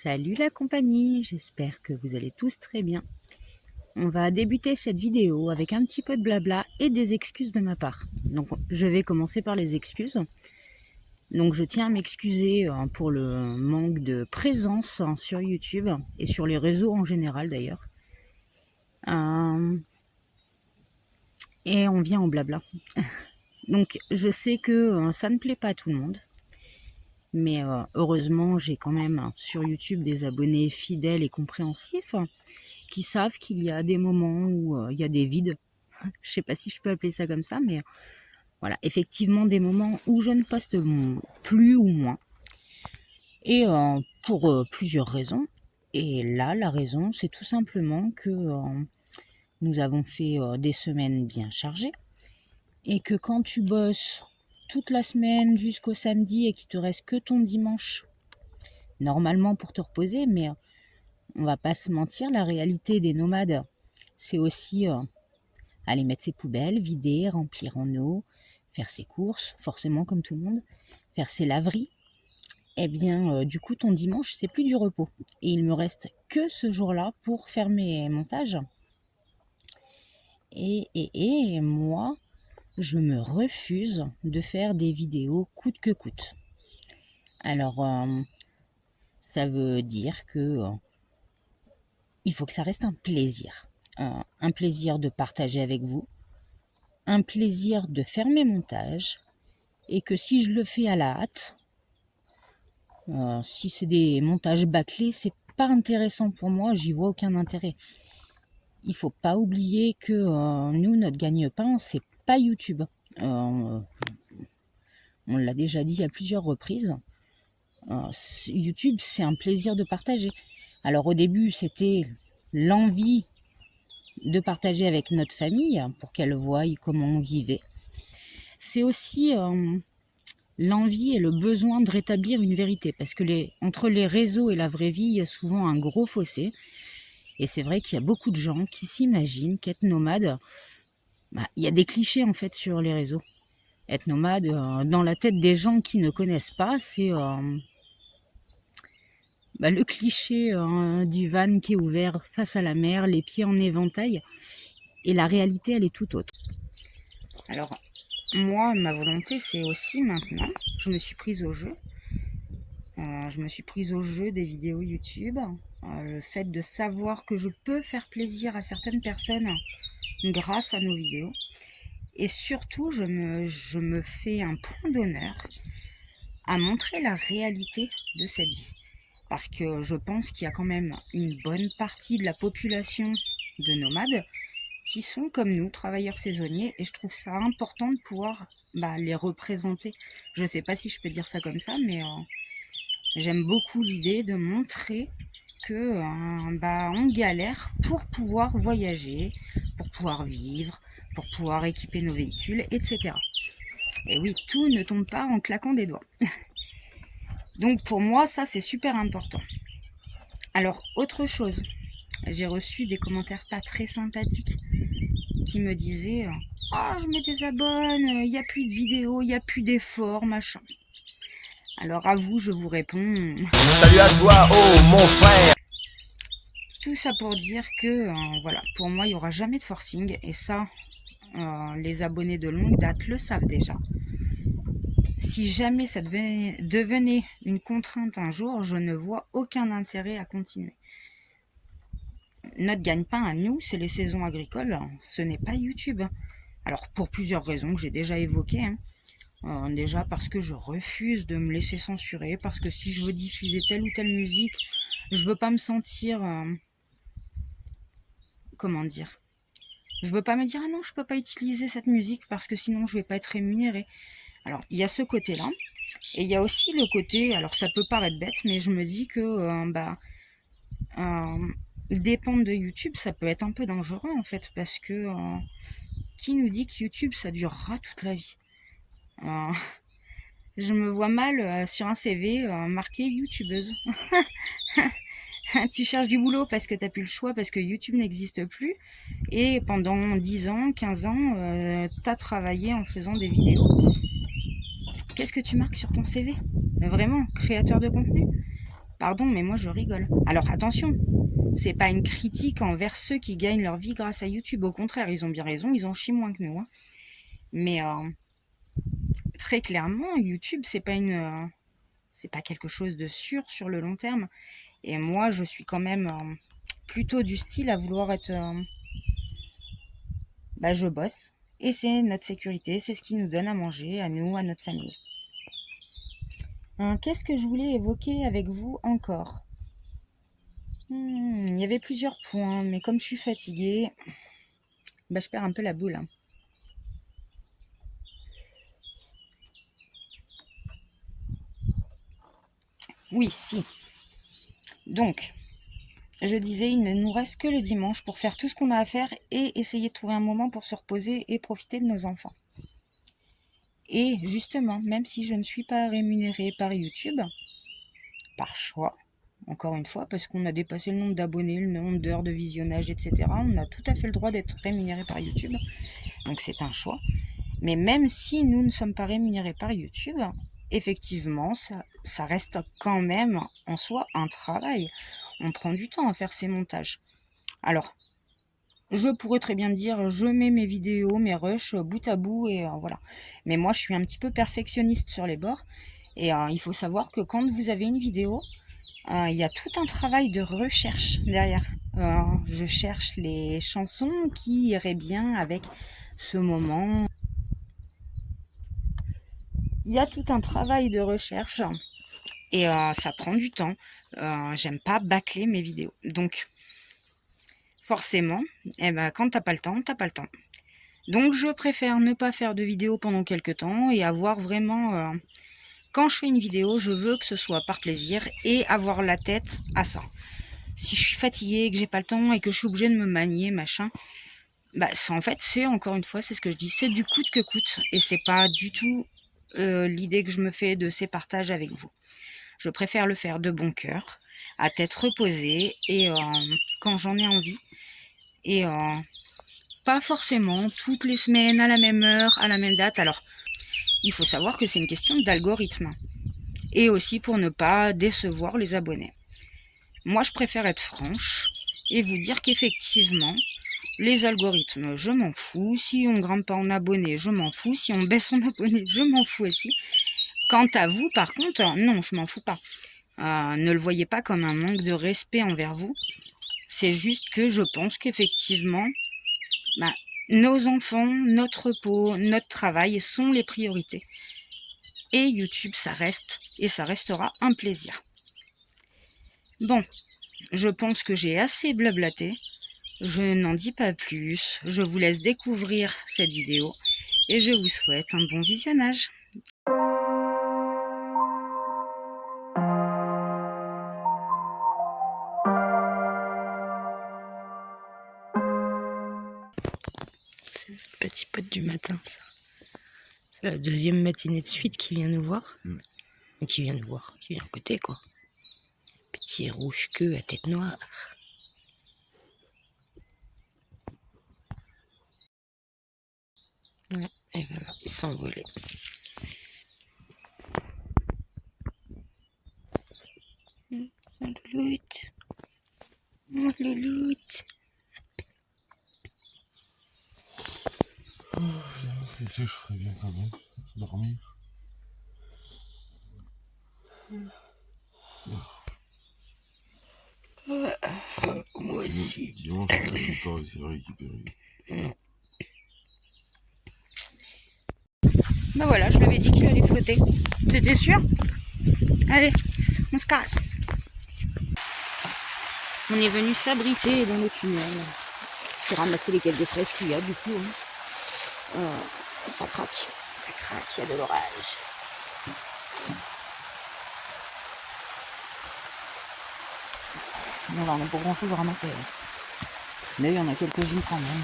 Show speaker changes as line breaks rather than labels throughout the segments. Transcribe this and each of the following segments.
Salut la compagnie, j'espère que vous allez tous très bien. On va débuter cette vidéo avec un petit peu de blabla et des excuses de ma part. Donc je vais commencer par les excuses. Donc je tiens à m'excuser pour le manque de présence sur YouTube et sur les réseaux en général d'ailleurs. Et on vient au blabla. Donc je sais que ça ne plaît pas à tout le monde. Mais heureusement, j'ai quand même sur YouTube des abonnés fidèles et compréhensifs qui savent qu'il y a des moments où il y a des vides. Je sais pas si je peux appeler ça comme ça, mais voilà, effectivement des moments où je ne poste plus ou moins. Et pour plusieurs raisons. Et là, la raison, c'est tout simplement que nous avons fait des semaines bien chargées. Et que quand tu bosses toute la semaine jusqu'au samedi et qu'il te reste que ton dimanche, normalement pour te reposer, mais on va pas se mentir, la réalité des nomades, c'est aussi aller mettre ses poubelles, vider, remplir en eau, faire ses courses, forcément comme tout le monde, faire ses laveries. Eh bien, du coup, ton dimanche, c'est plus du repos. Et il me reste que ce jour-là pour faire mes montages. Et moi, je me refuse de faire des vidéos coûte que coûte. Alors, ça veut dire que il faut que ça reste un plaisir. Un plaisir de partager avec vous, un plaisir de faire mes montages, et que si je le fais à la hâte, si c'est des montages bâclés, c'est pas intéressant pour moi, j'y vois aucun intérêt. Il faut pas oublier que nous, notre gagne-pain, c'est pas YouTube. On l'a déjà dit à plusieurs reprises. YouTube, c'est un plaisir de partager. Alors au début, c'était l'envie de partager avec notre famille pour qu'elle voie comment on vivait. C'est aussi l'envie et le besoin de rétablir une vérité, parce que entre les réseaux et la vraie vie, il y a souvent un gros fossé. Et c'est vrai qu'il y a beaucoup de gens qui s'imaginent qu'être nomade, il y a des clichés en fait sur les réseaux. Être nomade, dans la tête des gens qui ne connaissent pas, c'est le cliché du van qui est ouvert face à la mer, les pieds en éventail. Et la réalité, elle est tout autre. Alors, moi, ma volonté, c'est aussi maintenant, je me suis prise au jeu. Je me suis prise au jeu des vidéos YouTube. Le fait de savoir que je peux faire plaisir à certaines personnes grâce à nos vidéos. Et surtout, je me fais un point d'honneur à montrer la réalité de cette vie. Parce que je pense qu'il y a quand même une bonne partie de la population de nomades qui sont comme nous, travailleurs saisonniers, et je trouve ça important de pouvoir les représenter. Je ne sais pas si je peux dire ça comme ça, mais j'aime beaucoup l'idée de montrer que on galère pour pouvoir voyager, pour pouvoir vivre, pour pouvoir équiper nos véhicules, etc. Et oui, tout ne tombe pas en claquant des doigts. Donc pour moi, ça c'est super important. Alors, autre chose, j'ai reçu des commentaires pas très sympathiques qui me disaient « Ah, je me désabonne, il n'y a plus de vidéos, il n'y a plus d'efforts, machin. » Alors à vous, je vous réponds «
Salut à toi, oh mon frère !»
Tout ça pour dire que, voilà, pour moi, il n'y aura jamais de forcing. Et ça, les abonnés de longue date le savent déjà. Si jamais ça devenait une contrainte un jour, je ne vois aucun intérêt à continuer. Notre gagne-pain à nous, c'est les saisons agricoles, ce n'est pas YouTube. Alors pour plusieurs raisons que j'ai déjà évoquées. Déjà parce que je refuse de me laisser censurer, parce que si je veux diffuser telle ou telle musique, je veux pas me sentir... comment dire, je veux pas me dire ah non, je peux pas utiliser cette musique parce que sinon je vais pas être rémunérée. Alors il y a ce côté-là, et il y a aussi le côté, alors ça peut paraître bête, mais je me dis que dépendre de YouTube, ça peut être un peu dangereux en fait, parce que qui nous dit que YouTube ça durera toute la vie? Je me vois mal sur un CV marqué youtubeuse. Tu cherches du boulot parce que t'as plus le choix, parce que YouTube n'existe plus. Et pendant 10 ans, 15 ans, t'as travaillé en faisant des vidéos. Qu'est-ce que tu marques sur ton CV? Vraiment, créateur de contenu? Pardon, mais moi je rigole. Alors attention, c'est pas une critique envers ceux qui gagnent leur vie grâce à YouTube. Au contraire, ils ont bien raison, ils en chient moins que nous. Hein. Mais très clairement, YouTube, c'est pas quelque chose de sûr sur le long terme. Et moi, je suis quand même plutôt du style à vouloir être... je bosse. Et c'est notre sécurité, c'est ce qui nous donne à manger, à nous, à notre famille. Qu'est-ce que je voulais évoquer avec vous encore? Il y avait plusieurs points, mais comme je suis fatiguée, je perds un peu la boule. Hein. Oui, si. Donc, je disais, il ne nous reste que le dimanche pour faire tout ce qu'on a à faire et essayer de trouver un moment pour se reposer et profiter de nos enfants. Et justement, même si je ne suis pas rémunérée par YouTube, par choix, encore une fois, parce qu'on a dépassé le nombre d'abonnés, le nombre d'heures de visionnage, etc., on a tout à fait le droit d'être rémunéré par YouTube. Donc c'est un choix. Mais même si nous ne sommes pas rémunérés par YouTube, effectivement, ça reste quand même en soi un travail. On prend du temps à faire ces montages. Alors, je pourrais très bien me dire, je mets mes vidéos, mes rushs bout à bout et voilà. Mais moi, je suis un petit peu perfectionniste sur les bords. Et il faut savoir que quand vous avez une vidéo, il y a tout un travail de recherche derrière. Je cherche les chansons qui iraient bien avec ce moment. Il y a tout un travail de recherche et ça prend du temps. J'aime pas bâcler mes vidéos. Donc, forcément, quand t'as pas le temps, t'as pas le temps. Donc, je préfère ne pas faire de vidéo pendant quelques temps et avoir vraiment... quand je fais une vidéo, je veux que ce soit par plaisir et avoir la tête à ça. Si je suis fatiguée, que j'ai pas le temps et que je suis obligée de me manier, machin... ça, en fait, c'est encore une fois, c'est ce que je dis, c'est du coûte que coûte et c'est pas du tout l'idée que je me fais de ces partages avec vous. Je préfère le faire de bon cœur, à tête reposée et quand j'en ai envie. Et pas forcément toutes les semaines, à la même heure, à la même date. Alors, il faut savoir que c'est une question d'algorithme. Et aussi pour ne pas décevoir les abonnés. Moi, je préfère être franche et vous dire qu'effectivement, les algorithmes, je m'en fous. Si on grimpe pas en abonnés, je m'en fous. Si on baisse en abonnés, je m'en fous aussi. Quant à vous, par contre, non, je m'en fous pas. Ne le voyez pas comme un manque de respect envers vous. C'est juste que je pense qu'effectivement, nos enfants, notre repos, notre travail sont les priorités. Et YouTube, ça reste et ça restera un plaisir. Bon, je pense que j'ai assez blablaté. Je n'en dis pas plus. Je vous laisse découvrir cette vidéo et je vous souhaite un bon visionnage. C'est notre petit pote du matin, ça. C'est la deuxième matinée de suite qui vient nous voir. Qui vient à côté, quoi. Petit rouge queue à tête noire. Ouais, et voilà, il s'est envolé. Mon louloute. Mon louloute.
Je ferais bien quand même, dormir.
Moi aussi.
Dimanche, je pas réussi à récupérer.
Voilà, je lui avais dit qu'il allait flotter. T'étais sûr? Allez, on se casse. On est venu s'abriter dans le tunnel. Pour ramasser les quelques fraises qu'il y a, du coup. Ça craque, il y a de l'orage. Bon, là, on n'a pas grand chose à ramasser. Mais il y en a quelques-unes quand même.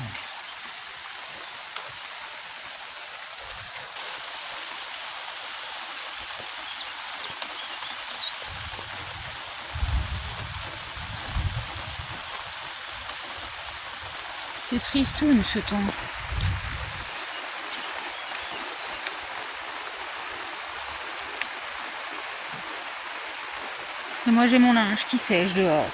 C'est tristoun ce temps. moi j'ai mon linge qui sèche dehors.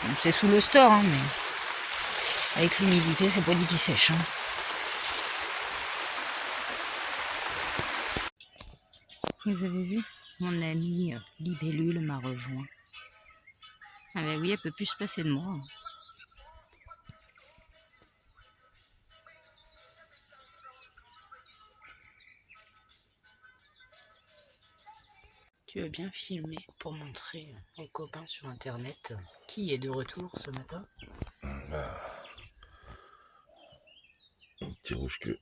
Bon, c'est sous le store, hein, mais avec l'humidité, c'est pas dit qu'il sèche. Hein. Vous avez vu, mon amie Libellule m'a rejoint. Ah ben oui, elle peut plus se passer de moi. Tu veux bien filmer pour montrer aux copains sur internet qui est de retour ce matin?
Un petit rouge-queue.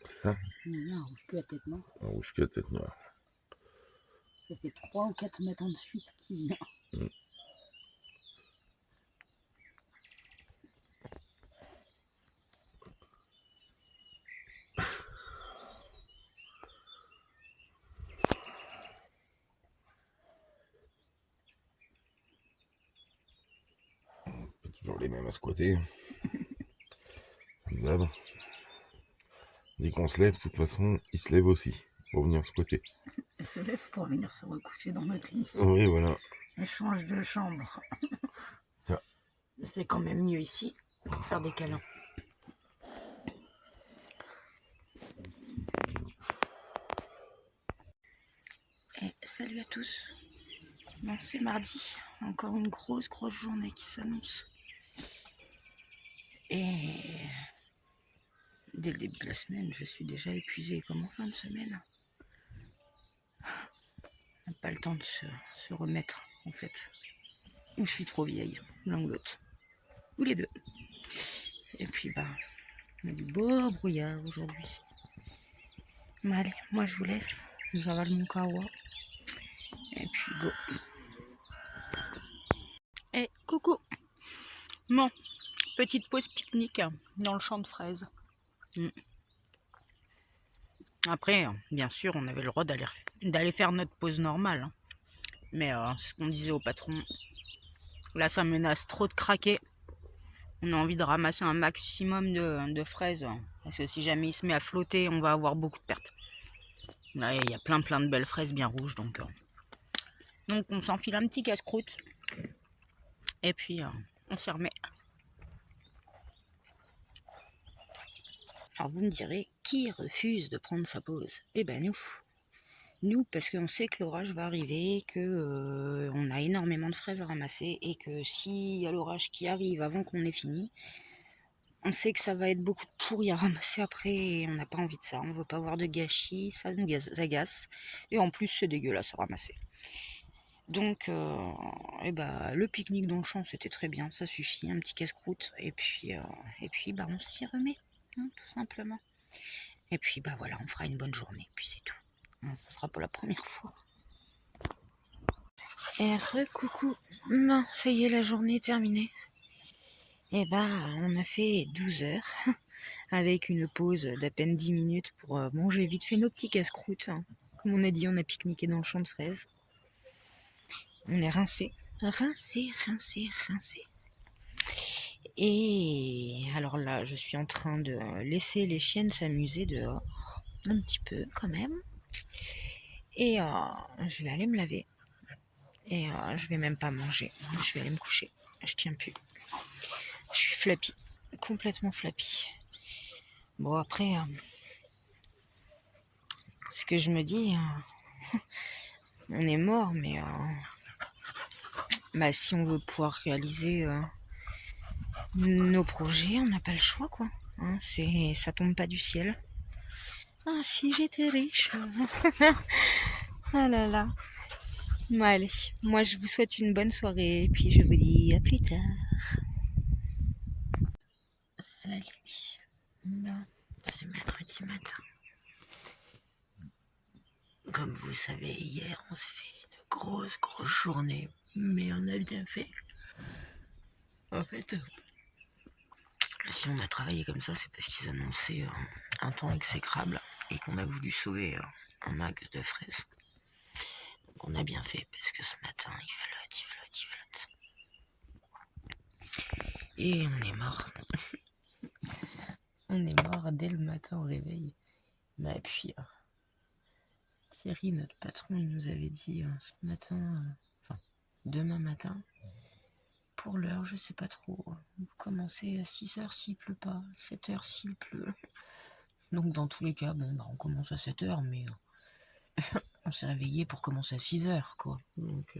C'est ça?
Non, un rouge-queue à tête noire.
Un rouge-queue à tête noire.
Ça fait 3 ou 4 matins de suite qu'il vient.
Toujours les mêmes à squatter. Comme d'hab. Dès qu'on se lève, de toute façon, ils se lèvent aussi. Pour venir squatter.
Elle se lève pour venir se recoucher dans notre lit.
Oui, voilà.
Elle change de chambre.
Ça.
C'est quand même mieux ici pour faire des câlins. Et salut à tous. Bon, c'est mardi. Encore une grosse journée qui s'annonce. Et dès le début de la semaine, je suis déjà épuisée comme en fin de semaine. On n'a pas le temps de se remettre, en fait. Ou je suis trop vieille, l'un ou l'autre. Ou les deux. Et puis, on a du beau brouillard aujourd'hui. Mais allez, moi je vous laisse. J'avale mon kawa. Et puis, go. Et coucou. Bon, petite pause pique-nique dans le champ de fraises. Après, bien sûr, on avait le droit d'aller faire notre pause normale. Hein. Mais c'est ce qu'on disait au patron. Là, ça menace trop de craquer. On a envie de ramasser un maximum de fraises. Parce que si jamais il se met à flotter, on va avoir beaucoup de pertes. Là, il y a plein de belles fraises bien rouges. Donc on s'enfile un petit casse-croûte. Et puis, on s'y remet. Alors vous me direz, qui refuse de prendre sa pause? Eh ben nous. Nous, parce qu'on sait que l'orage va arriver, que on a énormément de fraises à ramasser et que s'il y a l'orage qui arrive avant qu'on ait fini, on sait que ça va être beaucoup de pourri à ramasser après et on n'a pas envie de ça. On veut pas avoir de gâchis, ça nous agace. Et en plus, c'est dégueulasse à ramasser. Donc, le pique-nique dans le champ, c'était très bien, ça suffit, un petit casse-croûte. Et puis, on s'y remet, hein, tout simplement. Et puis, voilà, on fera une bonne journée, puis c'est tout. Ce sera pas la première fois. Et coucou. Bon, ça y est, la journée est terminée. Et on a fait 12 heures avec une pause d'à peine 10 minutes pour manger vite fait nos petits casse-croûtes. Hein. Comme on a dit, on a pique-niqué dans le champ de fraises. On est rincé. Et alors là, je suis en train de laisser les chiennes s'amuser dehors. Un petit peu quand même. Et je vais aller me laver. Et je vais même pas manger. Je vais aller me coucher. Je tiens plus. Je suis flappy. Complètement flappy. Bon, après, ce que je me dis, on est mort, mais si on veut pouvoir réaliser nos projets, on n'a pas le choix, quoi. Hein, ça tombe pas du ciel. Ah, si j'étais riche. Ah là là. Bon, allez, moi je vous souhaite une bonne soirée et puis je vous dis à plus tard. Salut. Non, c'est mercredi matin. Comme vous savez, hier on s'est fait une grosse journée, mais on a bien fait. En fait, si on a travaillé comme ça, c'est parce qu'ils annonçaient un temps exécrable et qu'on a voulu sauver un max de fraises. Donc on a bien fait parce que ce matin il flotte. Et on est mort. On est mort dès le matin au réveil. Et puis Thierry, notre patron, il nous avait dit ce matin, demain matin. Pour l'heure, je sais pas trop. Vous commencez à 6h s'il pleut pas, 7h s'il pleut. Donc dans tous les cas, bon, bah, on commence à 7h, mais on s'est réveillé pour commencer à 6h, quoi. Donc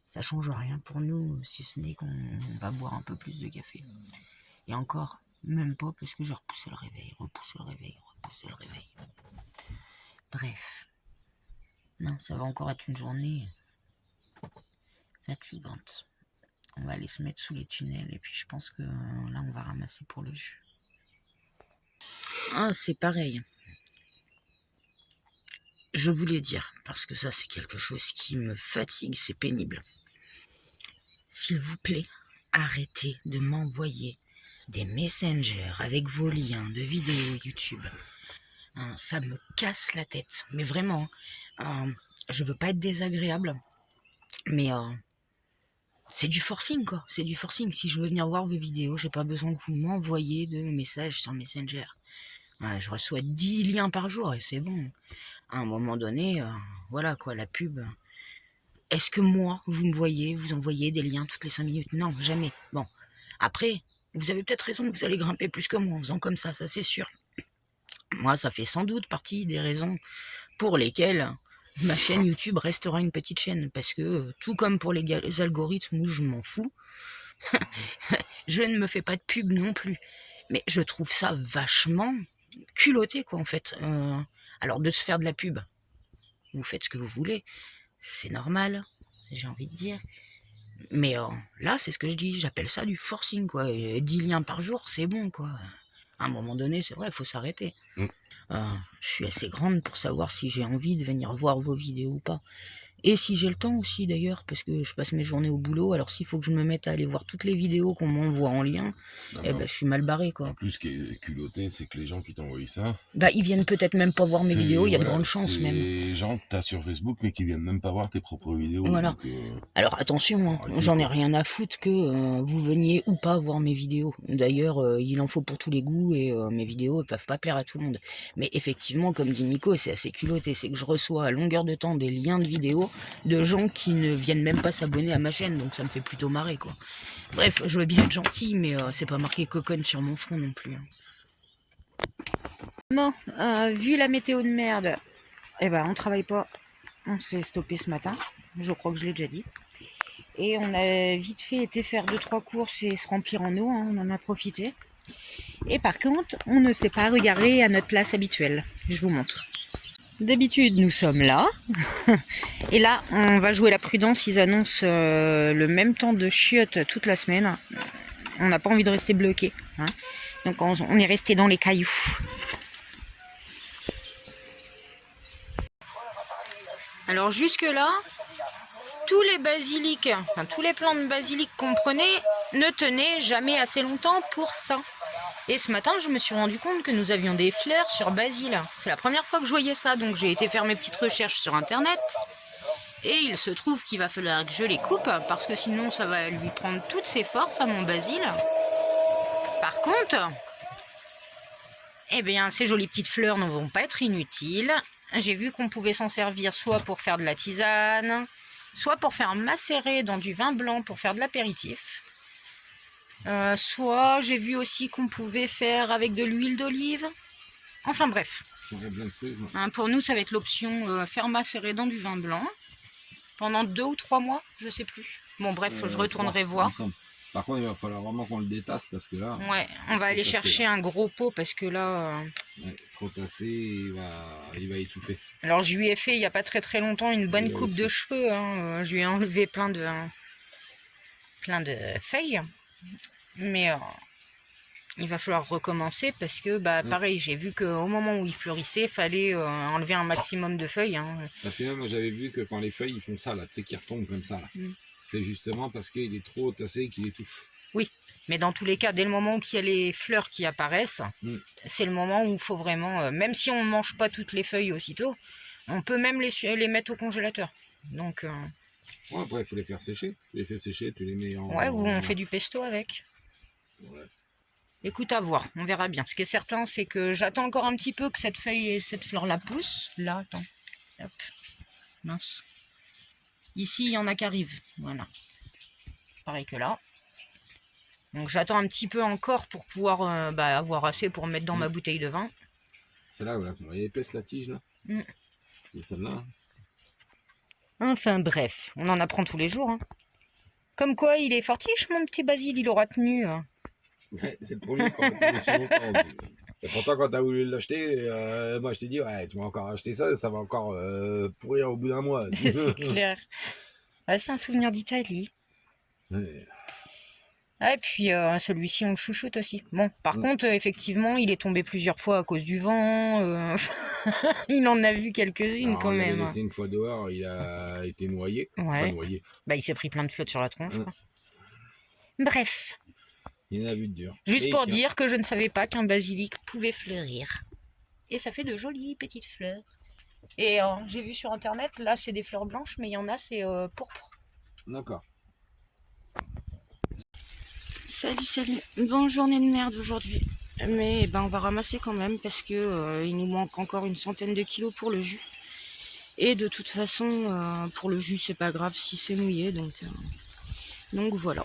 ça change rien pour nous, si ce n'est qu'on va boire un peu plus de café. Et encore, même pas parce que j'ai repoussé le réveil, repoussé le réveil, repoussé le réveil. Bref. Non, ça va encore être une journée fatigante. On va aller se mettre sous les tunnels et puis je pense que là on va ramasser pour le jus. Ah, c'est pareil. Je voulais dire, parce que ça c'est quelque chose qui me fatigue, c'est pénible. S'il vous plaît, arrêtez de m'envoyer des messengers avec vos liens de vidéos YouTube. Ça me casse la tête, mais vraiment. Je veux pas être désagréable, mais c'est du forcing, quoi. C'est du forcing. Si je veux venir voir vos vidéos, j'ai pas besoin que vous m'envoyiez de messages sur Messenger. Je reçois 10 liens par jour et c'est bon. À un moment donné, voilà quoi, la pub. Est-ce que moi, vous me voyez, vous envoyez des liens toutes les 5 minutes? Non, jamais. Bon, après, vous avez peut-être raison que vous allez grimper plus que moi en faisant comme ça c'est sûr. Moi, ça fait sans doute partie des raisons pour lesquelles ma chaîne YouTube restera une petite chaîne. Parce que, tout comme pour les algorithmes où je m'en fous, je ne me fais pas de pub non plus. Mais je trouve ça vachement culotté, quoi, en fait. Alors, de se faire de la pub, vous faites ce que vous voulez, c'est normal, j'ai envie de dire. Mais là, c'est ce que je dis, j'appelle ça du forcing, quoi. Et 10 liens par jour, c'est bon, quoi. À un moment donné, c'est vrai, il faut s'arrêter. Je suis assez grande pour savoir si j'ai envie de venir voir vos vidéos ou pas. Et si j'ai le temps aussi d'ailleurs, parce que je passe mes journées au boulot, alors s'il faut que je me mette à aller voir toutes les vidéos qu'on m'envoie en lien, je suis mal barré, quoi.
En plus, ce qui est culotté, c'est que les gens qui t'envoient ça...
ils viennent peut-être même pas voir mes vidéos, il y a de grandes chances même.
Les gens que t'as sur Facebook, mais qui viennent même pas voir tes propres vidéos.
Voilà.
Donc,
alors attention, j'en ai rien à foutre que vous veniez ou pas voir mes vidéos. D'ailleurs, il en faut pour tous les goûts et mes vidéos ne peuvent pas plaire à tout le monde. Mais effectivement, comme dit Nico, c'est assez culotté. C'est que je reçois à longueur de temps des liens de vidéos de gens qui ne viennent même pas s'abonner à ma chaîne. Donc ça me fait plutôt marrer, quoi. Bref, je veux bien être gentil, mais c'est pas marqué coconne sur mon front non plus. Bon, vu la météo de merde, on travaille pas. On s'est stoppé ce matin. Je crois que je l'ai déjà dit. Et on a vite fait été faire 2-3 courses et se remplir en eau, on en a profité. Et par contre, on ne s'est pas regaré à notre place habituelle. Je vous montre. D'habitude, nous sommes là. Et là, on va jouer la prudence. Ils annoncent le même temps de chiottes toute la semaine. On n'a pas envie de rester bloqué. Donc on est resté dans les cailloux. Alors jusque là, tous les basiliques, tous les plants de basilic qu'on prenait ne tenaient jamais assez longtemps pour ça. Et ce matin, je me suis rendu compte que nous avions des fleurs sur basil. C'est la première fois que je voyais ça, donc j'ai été faire mes petites recherches sur internet. Et il se trouve qu'il va falloir que je les coupe, parce que sinon ça va lui prendre toutes ses forces à mon basil. Par contre, ces jolies petites fleurs ne vont pas être inutiles. J'ai vu qu'on pouvait s'en servir soit pour faire de la tisane, soit pour faire macérer dans du vin blanc pour faire de l'apéritif. Soit j'ai vu aussi qu'on pouvait faire avec de l'huile d'olive. Enfin bref. Pour nous, ça va être l'option faire macérer dans du vin blanc pendant 2 ou 3 mois, je sais plus. Bon bref, je retournerai voir.
Par contre, il va falloir vraiment qu'on le détasse parce que là...
Ouais, on va aller chercher un gros pot parce que là...
trop tassé, il va étouffer.
Alors je lui ai fait il n'y a pas très longtemps une bonne coupe de cheveux. Je lui ai enlevé plein de feuilles. Mais il va falloir recommencer parce que pareil, j'ai vu qu'au moment où il fleurissait, il fallait enlever un maximum de feuilles.
Parce que moi j'avais vu que quand les feuilles ils font ça, là, tu sais, qu'ils retombent comme ça. Là. C'est justement parce qu'il est trop tassé qu'il étouffe.
Oui, mais dans tous les cas, dès le moment où il y a les fleurs qui apparaissent, c'est le moment où il faut vraiment, même si on ne mange pas toutes les feuilles aussitôt, on peut même les mettre au congélateur. Donc,
après, il faut les faire sécher. Tu les fais sécher, tu les mets en...
Ouais, ou on fait du pesto avec.
Ouais.
Écoute, à voir, on verra bien. Ce qui est certain, c'est que j'attends encore un petit peu que cette feuille et cette fleur la poussent. Là, attends. Hop. Mince. Ici, il y en a qui arrivent. Voilà. Pareil que là. Donc j'attends un petit peu encore pour pouvoir avoir assez pour mettre dans ma bouteille de vin.
C'est là où elle est épaisse la tige là. Et celle-là.
Enfin bref, on en apprend tous les jours. Hein. Comme quoi, il est fortiche, mon petit Basile, il aura tenu.
Ouais, c'est le premier quand même si longtemps. Et pourtant, quand tu as voulu l'acheter, moi je t'ai dit, ouais, tu vas encore acheter ça, ça va encore pourrir au bout d'un mois.
C'est clair. Ah, c'est un souvenir d'Italie.
Ouais.
Ah, et puis celui-ci, on le chouchoute aussi. Bon, par contre, effectivement, il est tombé plusieurs fois à cause du vent. Il en a vu quelques-unes
Alors,
quand
on l'avait
même.
laissé une fois dehors, il a été noyé.
Ouais.
Enfin, noyé.
Bah, il s'est pris plein de flotte sur la tronche. Quoi. Bref.
Il en a vu de dur.
Juste
Et
pour
tiens.
dire que je ne savais pas qu'un basilic pouvait fleurir. Et ça fait de jolies petites fleurs. Et j'ai vu sur internet, là c'est des fleurs blanches, mais il y en a c'est pourpre.
D'accord.
Salut. Bonne journée de merde aujourd'hui. Mais on va ramasser quand même parce que il nous manque encore une centaine de kilos pour le jus. Et de toute façon, pour le jus c'est pas grave si c'est mouillé, donc voilà.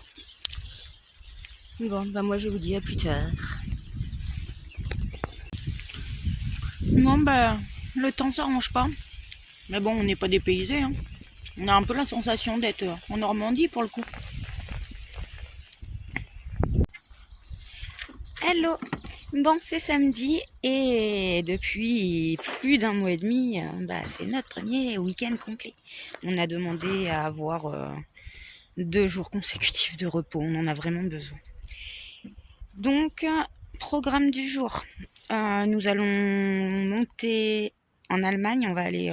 Bon, moi je vous dis à plus tard. Non, le temps s'arrange pas. Mais bon, on n'est pas dépaysés. Hein. On a un peu la sensation d'être en Normandie pour le coup. Hello. Bon, c'est samedi et depuis plus d'un mois et demi, c'est notre premier week-end complet. On a demandé à avoir 2 jours consécutifs de repos. On en a vraiment besoin. Donc, programme du jour. Nous allons monter en Allemagne. On va aller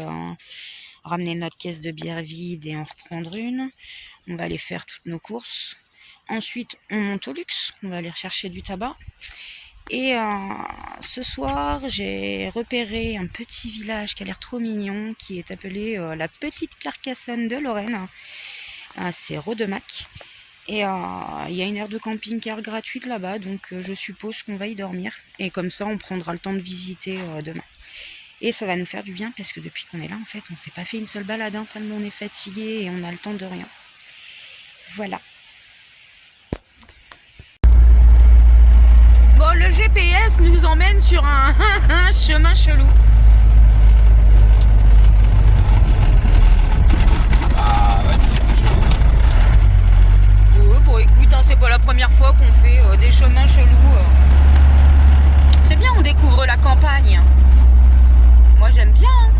ramener notre caisse de bière vide et en reprendre une. On va aller faire toutes nos courses. Ensuite, on monte au luxe. On va aller rechercher du tabac. Et ce soir, j'ai repéré un petit village qui a l'air trop mignon, qui est appelé la Petite Carcassonne de Lorraine. C'est Rodemack. Et il y a une aire de camping-car gratuite là-bas, donc je suppose qu'on va y dormir. Et comme ça, on prendra le temps de visiter demain. Et ça va nous faire du bien, parce que depuis qu'on est là, en fait, on s'est pas fait une seule balade, hein, tellement on est fatigué et on a le temps de rien. Voilà. Bon, le GPS nous emmène sur un chemin chelou. Bon, écoute, hein, c'est pas la première fois qu'on fait des chemins chelous. C'est bien, on découvre la campagne. Moi, j'aime bien. Hein.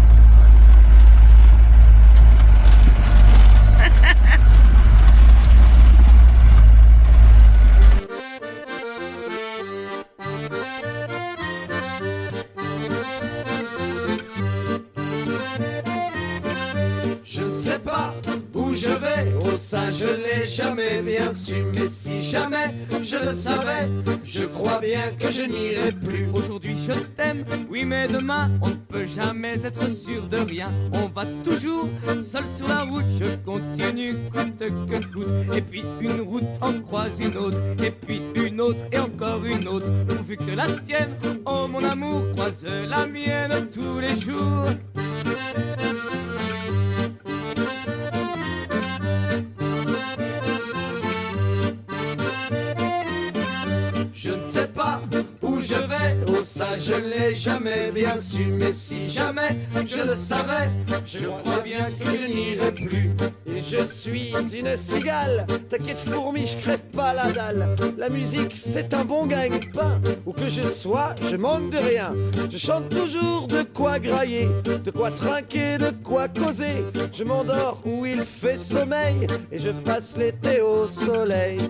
Je ne sais pas où je vais, oh ça je l'ai jamais bien su. Mais si jamais je le savais, je crois bien que je n'irai plus.
Aujourd'hui je t'aime, oui mais demain on ne peut jamais être sûr de rien. On va toujours seul sur la route, je continue coûte que coûte. Et puis une route en croise une autre, et puis une autre et encore une autre. Pourvu que la tienne, oh mon amour, croise la mienne tous les jours.
Je ne sais pas où je vais, oh ça je l'ai jamais bien su. Mais si jamais je le savais, je crois bien que je n'irai plus.
Et je suis une cigale, t'inquiète fourmi, je crève pas la dalle. La musique c'est un bon gagne-pain, où que je sois, je manque de rien. Je chante toujours de quoi grailler, de quoi trinquer, de quoi causer. Je m'endors où il fait sommeil, et je passe l'été au soleil.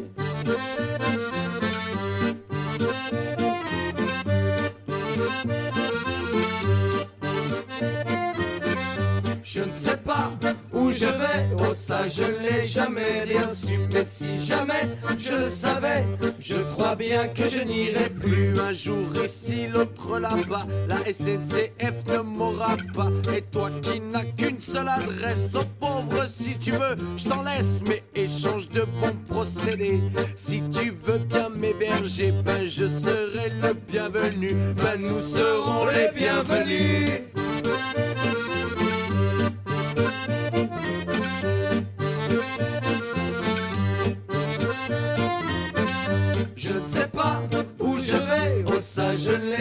Je ne sais pas où je vais, oh ça je l'ai jamais bien su. Mais si jamais je le savais, je crois bien que je n'irai plus. Un jour ici, l'autre là-bas, la SNCF ne m'aura pas. Et toi qui n'as qu'une seule adresse, oh pauvre si tu veux, je t'en laisse. Mais échange de bons procédés, si tu veux bien m'héberger, je serai le bienvenu, nous serons les bienvenus.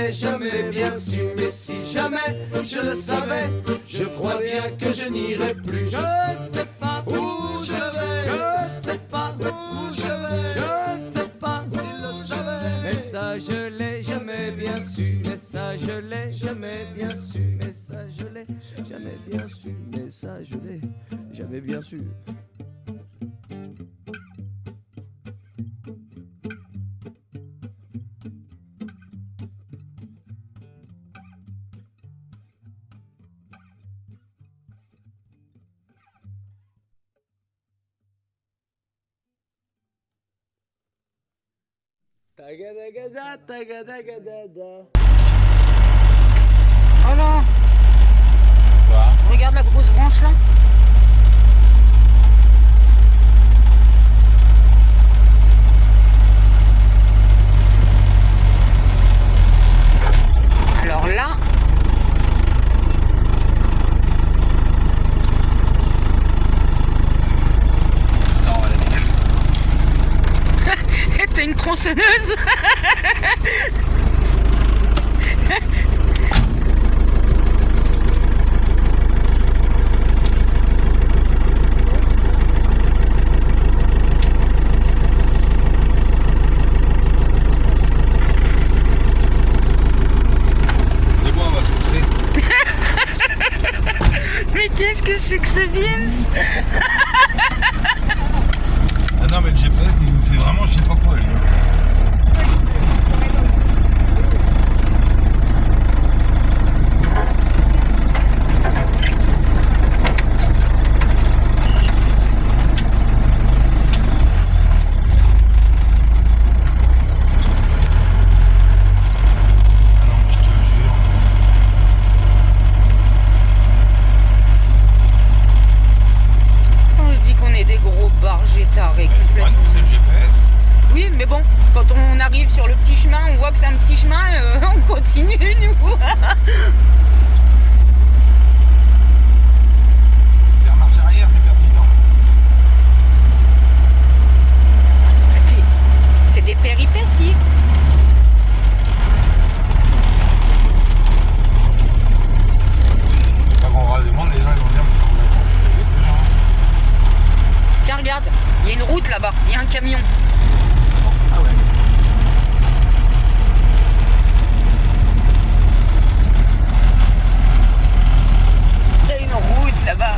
l'ai jamais bien su. Mais si jamais je le savais, je crois bien que je n'irai plus.
Je ne sais pas
où je vais,
je ne sais pas
où je vais,
je ne sais pas
s'il le savait.
mais ça je l'ai jamais bien su, mais ça je l'ai jamais bien su, mais ça je l'ai jamais bien su, mais ça je l'ai jamais bien su.
Tagadagada, tagadagadada.
Oh là. Regarde la grosse branche là. Alors là, t'as une tronçonneuse.
De quoi on va se pousser?
Mais qu'est-ce que c'est que ce Beans?
Ah non mais le GPS il nous fait vraiment je sais pas quoi lui. Ah non mais je te jure.
Quand je dis qu'on est des gros barges tarés
C'est pas nous, c'est le GPS.
Oui, mais bon, quand on arrive sur le petit chemin, on voit que c'est un petit chemin, on continue, nous.
Faire marche arrière c'est perdre du temps.
C'est des péripéties.
Quand on aura demande les gens ils vont dire mais ça on a pas fait ces gens.
Tiens, regarde, il y a une route là-bas, il y a un camion.
Ah ouais.
Il y a une route là-bas.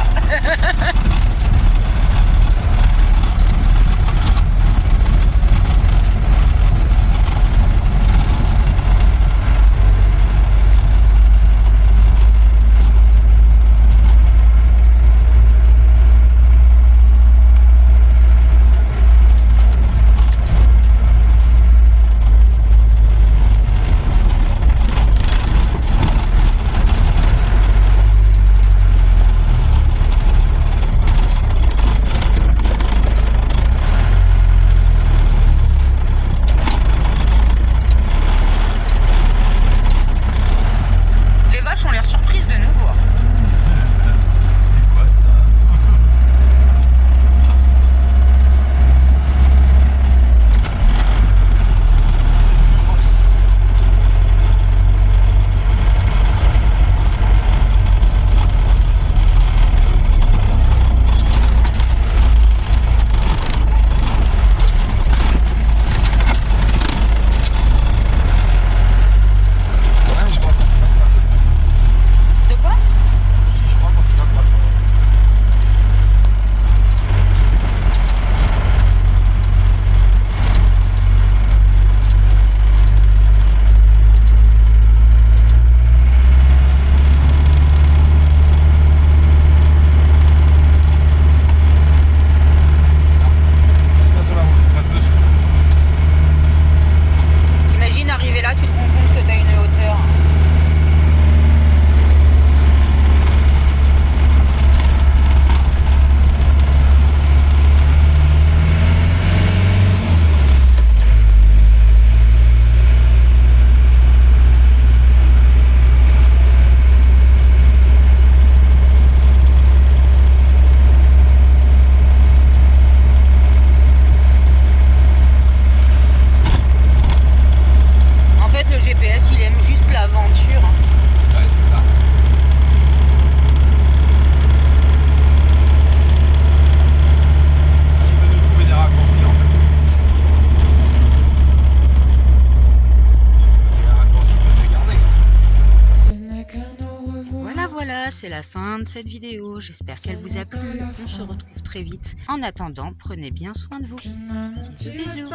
voilà, c'est la fin de cette vidéo. J'espère qu'elle vous a plu. On se retrouve très vite. En attendant, prenez bien soin de vous. Bisous.